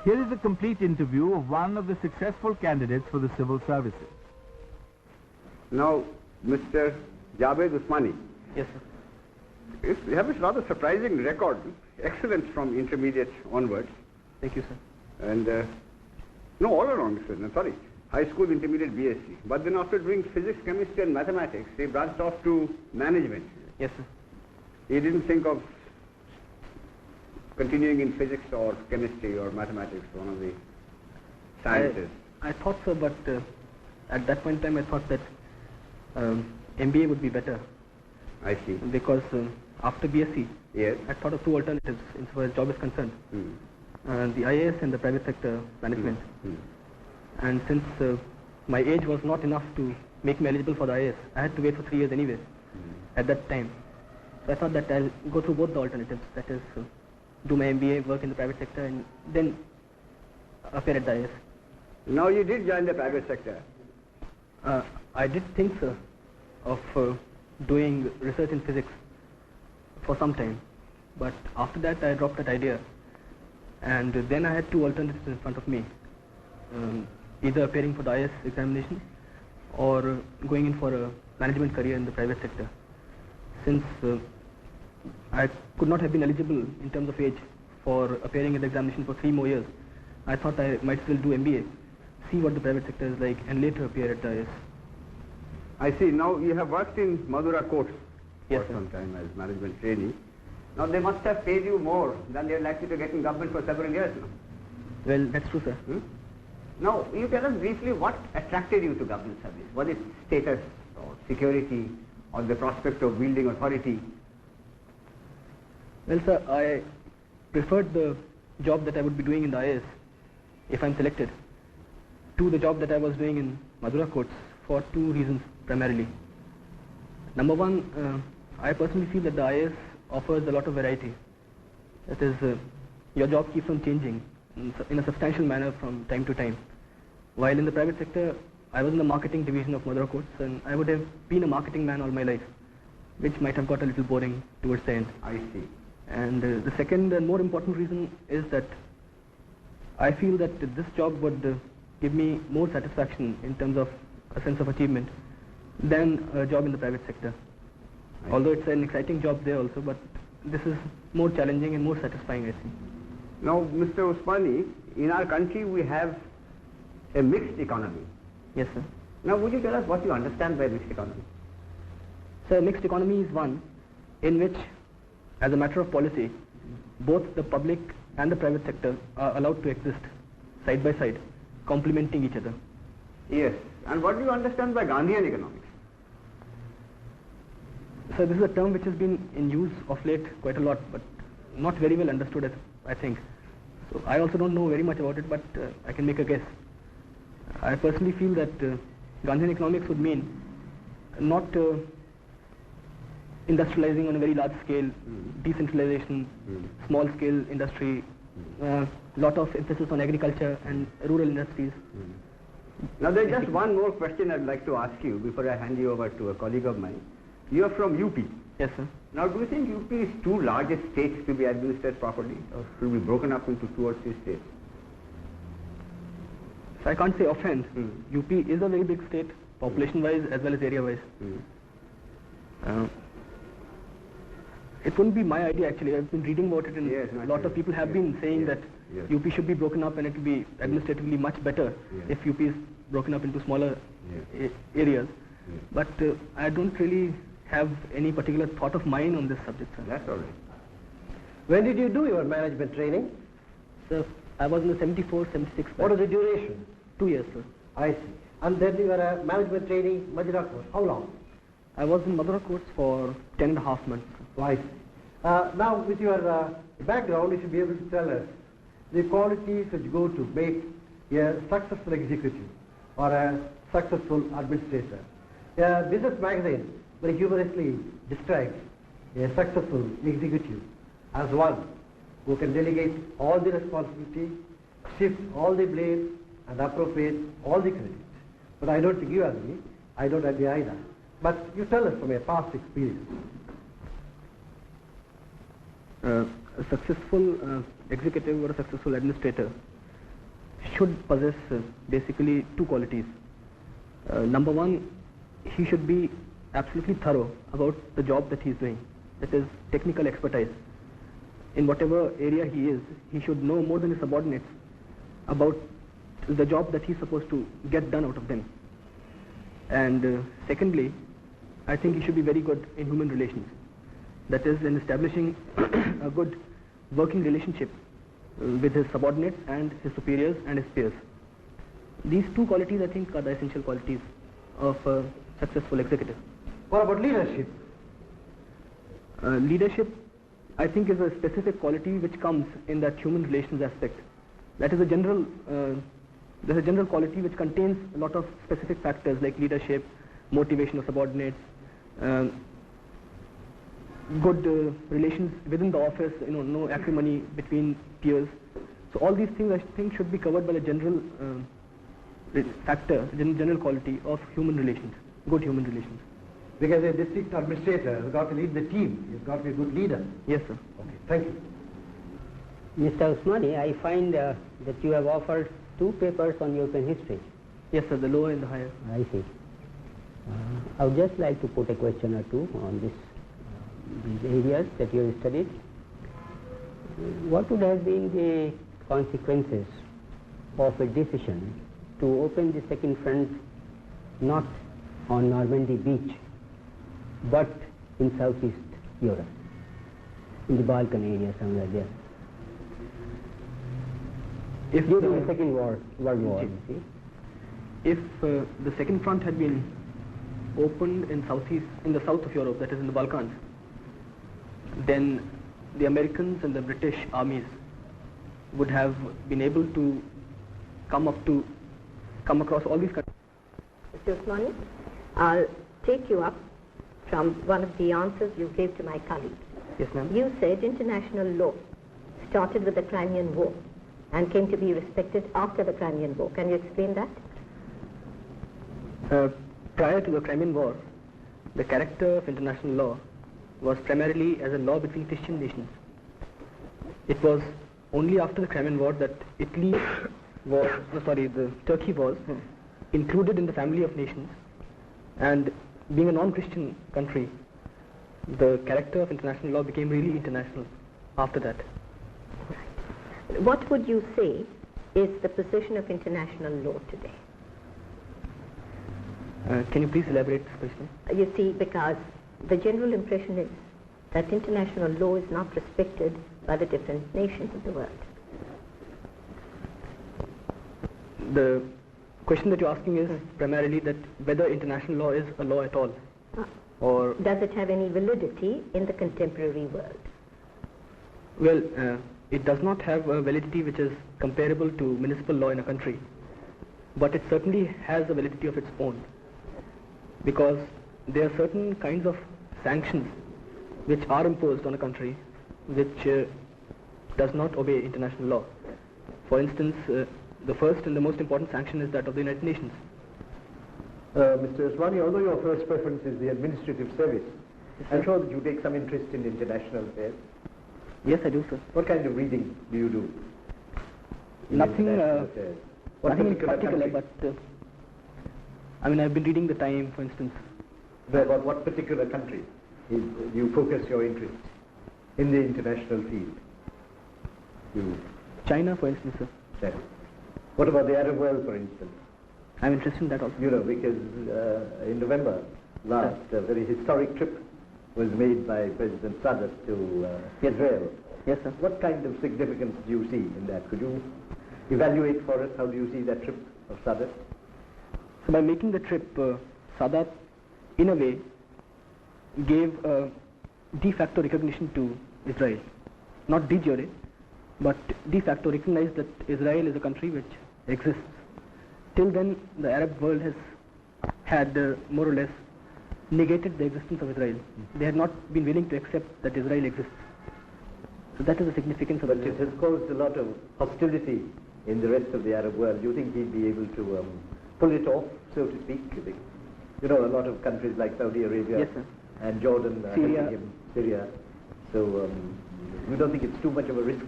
Here is a complete interview of one of the successful candidates for the civil services. Now, Mr. Javed Usmani. Yes, sir. You have a rather surprising record. Excellence from intermediate onwards. Thank you, sir. And, no, all along, sir. No, sorry. High school, intermediate, BSc. But then after doing physics, chemistry and mathematics, he branched off to management. Yes, sir. He didn't think of continuing in physics or chemistry or mathematics, one of the sciences. I thought so, but at that point in time I thought that MBA would be better. I see. Because after BSc, Yes. I thought of two alternatives insofar as job is concerned. The IAS and the private sector management. And since my age was not enough to make me eligible for the IAS, I had to wait for 3 years anyway at that time. So I thought that I'll go through both the alternatives, that is do my MBA, work in the private sector and then appear at the IAS. Now you did join the private sector. I did think, sir, of doing research in physics for some time, but after that I dropped that idea, and then I had two alternatives in front of me, either appearing for the IAS examination or going in for a management career in the private sector. Since I could not have been eligible in terms of age for appearing in the examination for 3 more years, I thought I might still do MBA, see what the private sector is like, and later appear at the IAS. I see. Now you have worked in Madura courts Yes, for sir. some time as management trainee. Now they must have paid you more than they are likely to get in government for several years now. Well, that's true, sir. Now, you tell us briefly what attracted you to government service. Was it status or security or the prospect of wielding authority? Well, sir, I preferred the job that I would be doing in the IAS, if I'm selected, to the job that I was doing in Madura courts for 2 reasons primarily. Number one, I personally feel that the IAS offers a lot of variety. That is, your job keeps on changing in a substantial manner from time to time. While in the private sector, I was in the marketing division of Madura courts, and I would have been a marketing man all my life, which might have got a little boring towards the end. I see. And the second and more important reason is that I feel that this job would give me more satisfaction in terms of a sense of achievement than a job in the private sector. Although it's an exciting job there also, but this is more challenging and more satisfying, I think. Now, Mr. Usmani, in our country we have a mixed economy. Yes, sir. Now, would you tell us what you understand by mixed economy? So, mixed economy is one in which, as a matter of policy, both the public and the private sector are allowed to exist side by side, complementing each other. Yes. And what do you understand by Gandhian economics? So this is a term which has been in use of late quite a lot, but not very well understood, I think. So I also don't know very much about it, but I can make a guess. I personally feel that Gandhian economics would mean not industrializing on a very large scale, decentralization, small scale industry, lot of emphasis on agriculture and rural industries. Now there's just one more question I'd like to ask you before I hand you over to a colleague of mine. You are from UP. Yes, sir. Now do you think UP is too large a state to be administered properly, or should be broken up into 2 or 3 states? So I can't say offhand. UP is a very big state, population-wise as well as area-wise. It wouldn't be my idea actually. I've been reading about it, and a lot of people have been saying that UP should be broken up and it will be administratively much better if UP is broken up into smaller areas. But I don't really have any particular thought of mine on this subject, sir. That's all right. When did you do your management training? Sir, I was in the 74, 76 What was the duration? 2 years, sir. I see. And then you were a management trainee, Madura course. How long? I was in Madura course for 10.5 months. I see. Now, with your background, you should be able to tell us the qualities which go to make a successful executive or a successful administrator. A business magazine very humorously describes a successful executive as one who can delegate all the responsibility, shift all the blame, and appropriate all the credit. But I don't think you agree. I don't agree either. But you tell us from a past experience. A successful executive or a successful administrator should possess basically two qualities. Number one, he should be absolutely thorough about the job that he is doing, that is technical expertise. In whatever area he is, he should know more than his subordinates about the job that he's supposed to get done out of them. And secondly, I think he should be very good in human relations, that is in establishing a good working relationship with his subordinates and his superiors and his peers. These two qualities, I think, are the essential qualities of a successful executive. What about leadership? Leadership, I think, is a specific quality which comes in that human relations aspect. That is a general, there's a general quality which contains a lot of specific factors like leadership, motivation of subordinates, good relations within the office, no acrimony between peers. So all these things, I think, should be covered by the general factor, general quality of human relations, good human relations. Because a district administrator has got to lead the team. He's got to be a good leader. Yes, sir. Okay, thank you. Mr. Usmani, I find that you have offered 2 papers on European history. Yes, sir, the lower and the higher. I see. I would just like to put a question or two on these areas that you have studied. What would have been the consequences of a decision to open the second front not on Normandy beach but in Southeast Europe, in the Balkan area somewhere there? If during the Second World War, you see. If the second front had been opened in the south of Europe, that is in the Balkans, then the Americans and the British armies would have been able to come across all these countries. Mr. Usmani, I'll take you up from one of the answers you gave to my colleague. Yes, ma'am. You said international law started with the Crimean War and came to be respected after the Crimean War. Can you explain that? Prior to the Crimean War, the character of international law was primarily as a law between Christian nations. It was only after the Crimean War that Turkey was included in the family of nations, and being a non-Christian country, the character of international law became really international after that. What would you say is the position of international law today? Can you please elaborate this question? You see, because the general impression is that international law is not respected by the different nations of the world. The question that you're asking is primarily that whether international law is a law at all, or does it have any validity in the contemporary world? Well, it does not have a validity which is comparable to municipal law in a country, but it certainly has a validity of its own, because there are certain kinds of sanctions which are imposed on a country which does not obey international law. For instance, the first and the most important sanction is that of the United Nations. Mr. Usmani, although your first preference is the administrative service, I'm sure that you take some interest in international affairs. Yes, I do, sir. What kind of reading do you do? Nothing Nothing particular, but I've been reading the Time, for instance. About what particular country you focus your interest in the international field? China, for instance, sir. China. What about the Arab world, for instance? I'm interested in that also. Because in November last, a very historic trip was made by President Sadat to Israel. Yes, sir. What kind of significance do you see in that? Could you evaluate for us how do you see that trip of Sadat? So by making the trip, Sadat, in a way, gave de facto recognition to Israel. Not de jure, but de facto recognized that Israel is a country which exists. Till then, the Arab world has had more or less negated the existence of Israel. They had not been willing to accept that Israel exists. So that is the significance of But it has caused a lot of hostility in the rest of the Arab world. Do you think he'd be able to pull it off, so to speak? A lot of countries like Saudi Arabia Yes, sir. and Jordan, Syria. Syria. So you don't think it's too much of a risk?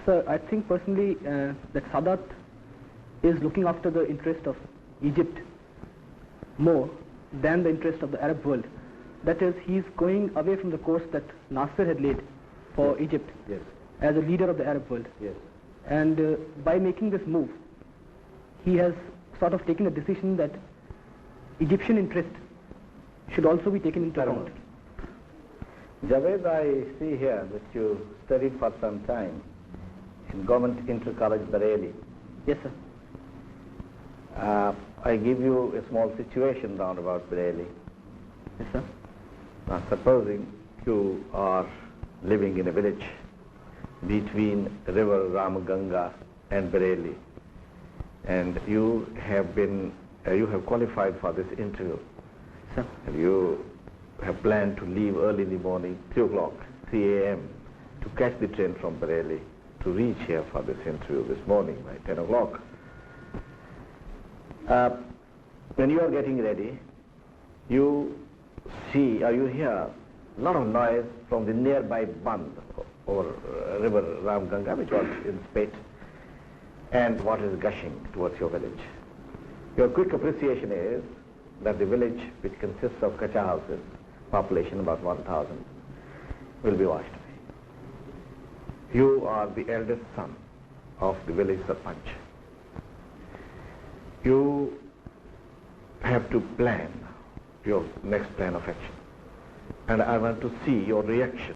Sir, I think personally that Sadat is looking after the interest of Egypt more than the interest of the Arab world. That is, he is going away from the course that Nasser had laid for Egypt as a leader of the Arab world. And by making this move, he has sort of taken a decision that Egyptian interest should also be taken into account. Javed, I see here that you studied for some time in Government Inter College Bareilly. Yes, sir. I give you a small situation round about Bareilly. Yes, sir. Now, supposing you are living in a village between river Ramganga and Bareilly, and you have qualified for this interview. Sir. And you have planned to leave early in the morning, 3 a.m., to catch the train from Bareilly to reach here for this interview this morning by 10 o'clock. When you are getting ready, you see or you hear a lot of noise from the nearby Band or river Ramganga, which was in spate, and water is gushing towards your village. Your quick appreciation is that the village, which consists of kacha houses, population about 1,000, will be washed away. You are the eldest son of the village sarpanch. You have to plan your next plan of action. And I want to see your reaction